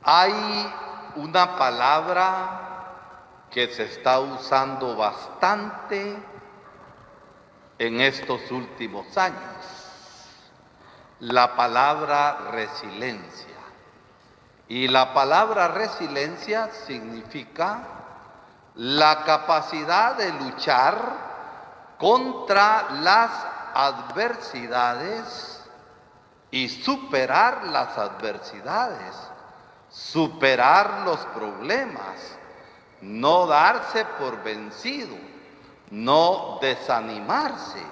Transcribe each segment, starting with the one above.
Hay una palabra que se está usando bastante en estos últimos años, la palabra resiliencia. Y la palabra resiliencia significa la capacidad de luchar contra las adversidades y superar las adversidades, superar los problemas, no darse por vencido, no desanimarse.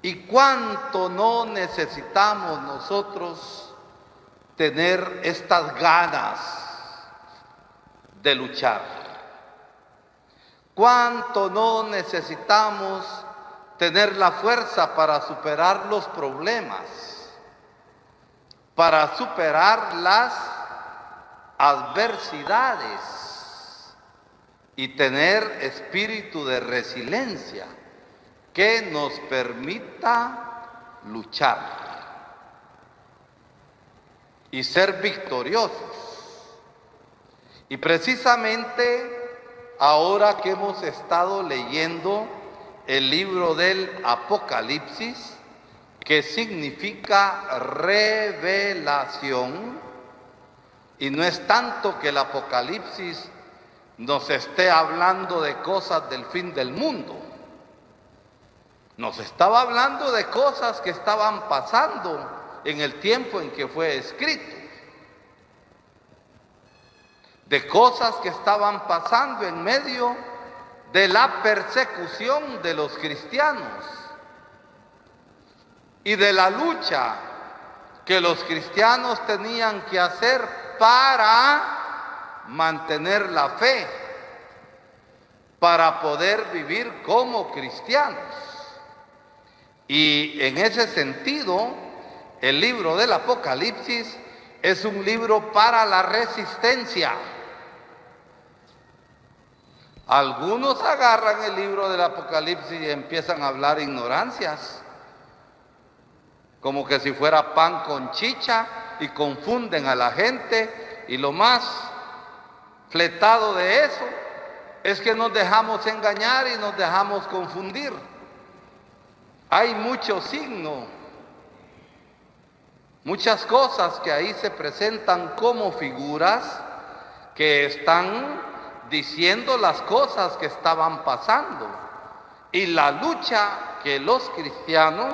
¿Y cuánto no necesitamos nosotros tener estas ganas de luchar? ¿Cuánto no necesitamos tener la fuerza para superar los problemas, para superar las adversidades y tener espíritu de resiliencia que nos permita luchar y ser victoriosos? Y precisamente ahora que hemos estado leyendo el libro del Apocalipsis, que significa revelación, y no es tanto que el Apocalipsis nos esté hablando de cosas del fin del mundo, nos estaba hablando de cosas que estaban pasando en el tiempo en que fue escrito, de cosas que estaban pasando en medio de la persecución de los cristianos y de la lucha que los cristianos tenían que hacer para mantener la fe, para poder vivir como cristianos. Y en ese sentido, el libro del Apocalipsis es un libro para la resistencia. Algunos agarran el libro del Apocalipsis y empiezan a hablar ignorancias, como que si fuera pan con chicha, y confunden a la gente, y lo más fletado de eso es que nos dejamos engañar y nos dejamos confundir. Hay muchos signos, muchas cosas que ahí se presentan como figuras que están diciendo las cosas que estaban pasando y la lucha que los cristianos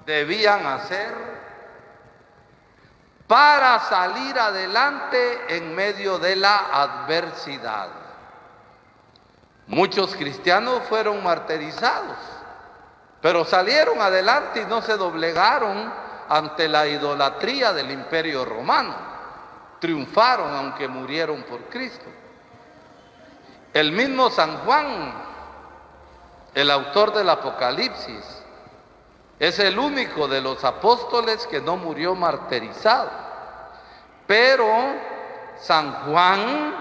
debían hacer para salir adelante en medio de la adversidad. Muchos cristianos fueron martirizados, pero salieron adelante y no se doblegaron ante la idolatría del Imperio Romano. Triunfaron aunque murieron por Cristo. El mismo San Juan, el autor del Apocalipsis, es el único de los apóstoles que no murió martirizado. Pero San Juan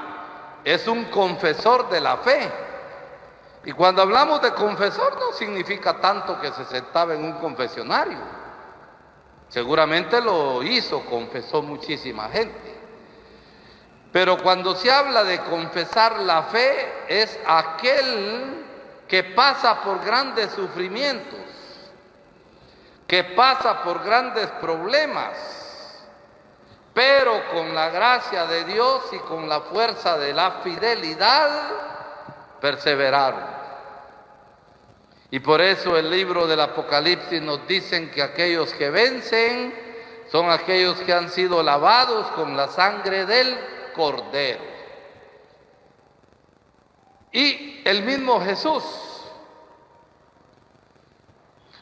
es un confesor de la fe. Y cuando hablamos de confesor no significa tanto que se sentaba en un confesionario. Seguramente lo hizo, confesó muchísima gente. Pero cuando se habla de confesar la fe, es aquel que pasa por grandes sufrimientos, que pasa por grandes problemas, pero con la gracia de Dios y con la fuerza de la fidelidad, perseveraron. Y por eso el libro del Apocalipsis nos dicen que aquellos que vencen son aquellos que han sido lavados con la sangre del Cordero. Y el mismo Jesús,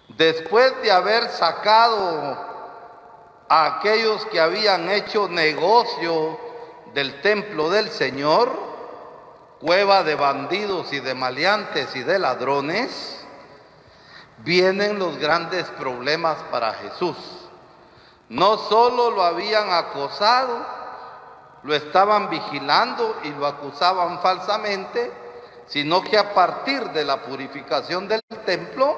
después de haber sacado a aquellos que habían hecho negocio del templo del Señor, cueva de bandidos y de maleantes y de ladrones, vienen los grandes problemas para Jesús. No solo lo habían acosado, lo estaban vigilando y lo acusaban falsamente, sino que a partir de la purificación del templo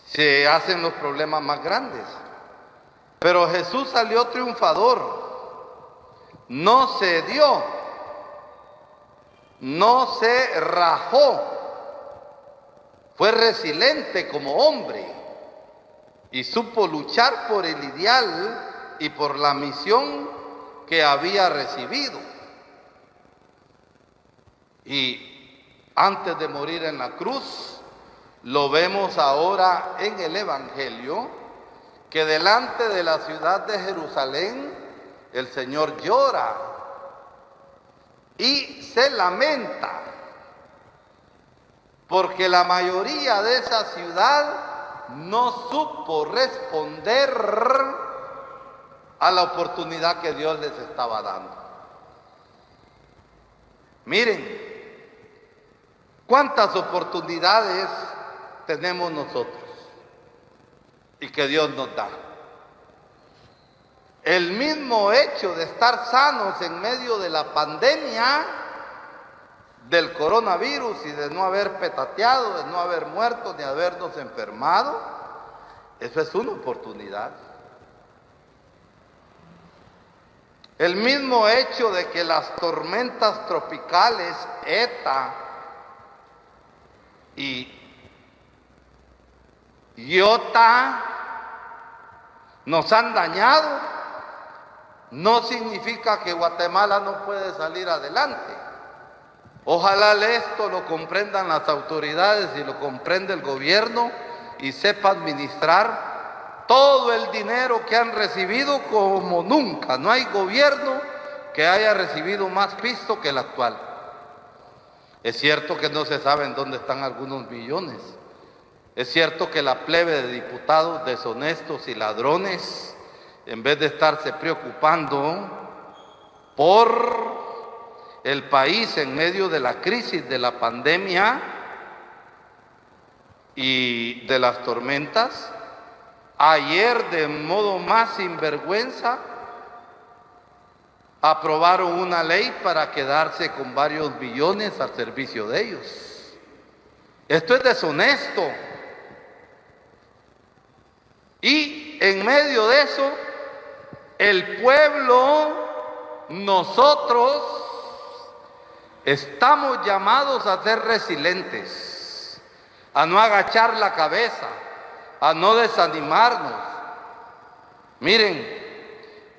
se hacen los problemas más grandes. Pero Jesús salió triunfador. no cedió, no se rajó, fue resiliente como hombre y supo luchar por el ideal y por la misión que había recibido. Y antes de morir en la cruz, lo vemos ahora en el Evangelio, que delante de la ciudad de Jerusalén, el Señor llora y se lamenta, porque la mayoría de esa ciudad no supo responder a la oportunidad que Dios les estaba dando. Miren, cuántas oportunidades tenemos nosotros y que Dios nos da. El mismo hecho de estar sanos en medio de la pandemia del coronavirus y de no haber petateado, de no haber muerto, ni habernos enfermado, eso es una oportunidad. El mismo hecho de que las tormentas tropicales ETA y Iota nos han dañado, no significa que Guatemala no puede salir adelante. Ojalá esto lo comprendan las autoridades y lo comprenda el gobierno y sepa administrar todo el dinero que han recibido como nunca. No hay gobierno que haya recibido más pisto que el actual. Es cierto que no se sabe en dónde están algunos billones. Es cierto que la plebe de diputados deshonestos y ladrones, en vez de estarse preocupando por el país en medio de la crisis de la pandemia y de las tormentas, ayer de modo más sinvergüenza aprobaron una ley para quedarse con varios billones al servicio de ellos. Esto es deshonesto. Y en medio de eso, el pueblo, nosotros, estamos llamados a ser resilientes, a no agachar la cabeza, a no desanimarnos. Miren,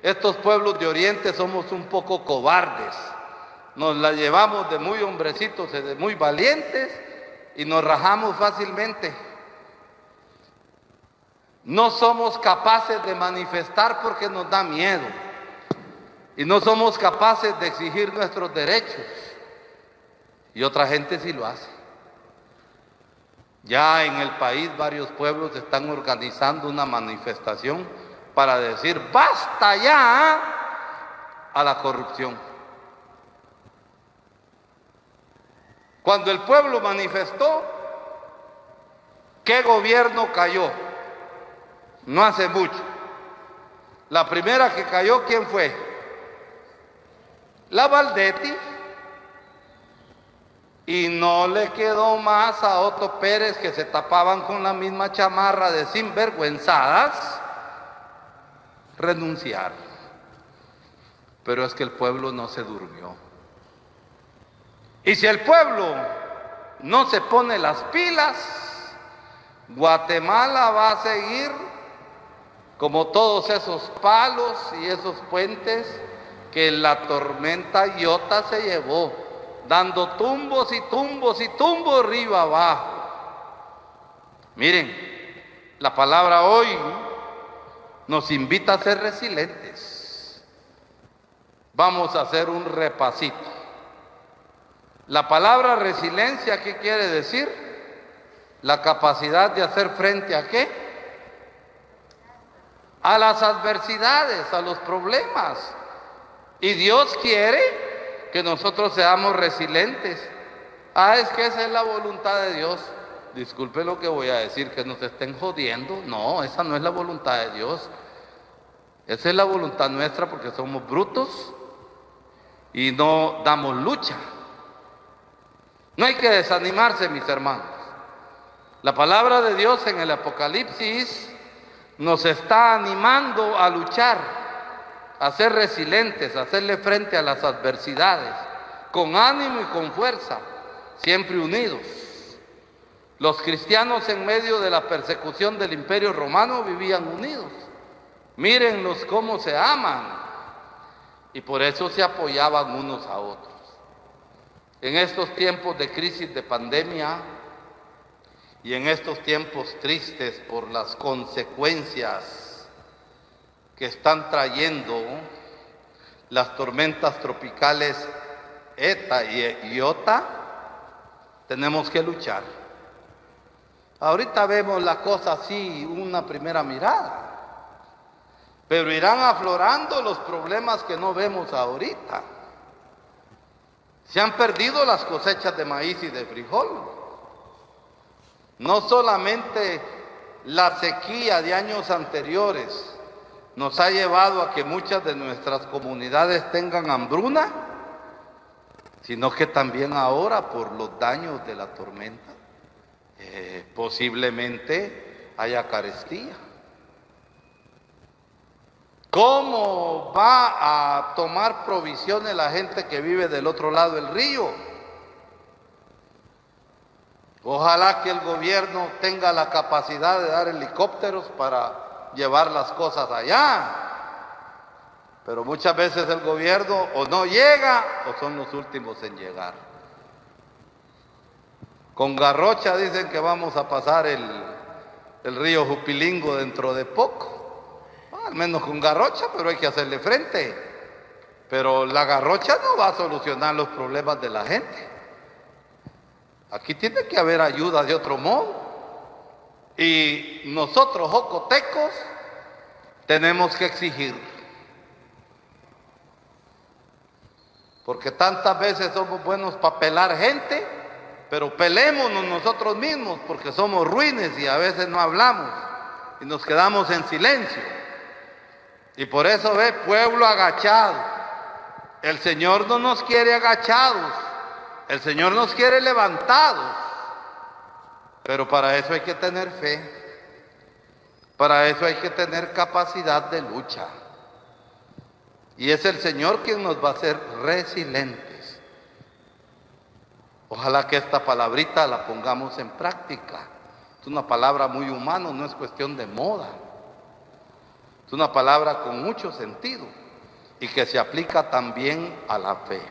estos pueblos de Oriente somos un poco cobardes. Nos la llevamos de muy hombrecitos, de muy valientes y nos rajamos fácilmente. No somos capaces de manifestar porque nos da miedo. Y no somos capaces de exigir nuestros derechos. Y otra gente sí lo hace. Ya en el país varios pueblos están organizando una manifestación para decir basta ya a la corrupción. Cuando el pueblo manifestó, ¿qué gobierno cayó? No hace mucho. La primera que cayó, ¿quién fue? La Valdetti. Y no le quedó más a Otto Pérez, que se tapaban con la misma chamarra de sinvergüenzadas, renunciar. Pero es que el pueblo no se durmió. Y si el pueblo no se pone las pilas, Guatemala va a seguir como todos esos palos y esos puentes que la tormenta Iota se llevó, dando tumbos y tumbos y tumbos arriba abajo. Miren, la palabra hoy nos invita a ser resilientes. Vamos a hacer un repasito. La palabra resiliencia, ¿qué quiere decir? La capacidad de hacer frente ¿a qué? A las adversidades, a los problemas. Y Dios quiere que nosotros seamos resilientes. Es que esa es la voluntad de Dios. Disculpe lo que voy a decir, que nos estén jodiendo. No, esa no es la voluntad de Dios. Esa es la voluntad nuestra porque somos brutos y no damos lucha. No hay que desanimarse, mis hermanos. La palabra de Dios en el Apocalipsis nos está animando a luchar. a ser resilientes, a hacerle frente a las adversidades, con ánimo y con fuerza, siempre unidos. Los cristianos en medio de la persecución del Imperio Romano vivían unidos. Mírenlos cómo se aman, y por eso se apoyaban unos a otros. En estos tiempos de crisis, de pandemia, y en estos tiempos tristes por las consecuencias que están trayendo las tormentas tropicales ETA y IOTA, tenemos que luchar. Ahorita vemos la cosa así, una primera mirada, pero irán aflorando los problemas que no vemos ahorita. Se han perdido las cosechas de maíz y de frijol. No solamente la sequía de años anteriores nos ha llevado a que muchas de nuestras comunidades tengan hambruna, sino que también ahora por los daños de la tormenta posiblemente haya carestía. ¿Cómo va a tomar provisiones la gente que vive del otro lado del río? Ojalá que el gobierno tenga la capacidad de dar helicópteros para llevar las cosas allá. Pero muchas veces el gobierno o no llega o son los últimos en llegar. Con Garrocha dicen que vamos a pasar el río Jupilingo dentro de poco. Al menos con Garrocha, pero hay que hacerle frente. Pero la Garrocha no va a solucionar los problemas de la gente. Aquí tiene que haber ayuda de otro modo. Y nosotros, jocotecos, tenemos que exigir. Porque tantas veces somos buenos para pelar gente, pero pelémonos nosotros mismos, porque somos ruines y a veces no hablamos y nos quedamos en silencio. Y por eso ve, pueblo agachado. El Señor no nos quiere agachados, el Señor nos quiere levantados. Pero para eso hay que tener fe, para eso hay que tener capacidad de lucha. Y es el Señor quien nos va a hacer resilientes. Ojalá que esta palabrita la pongamos en práctica. Es una palabra muy humana, no es cuestión de moda. Es una palabra con mucho sentido y que se aplica también a la fe.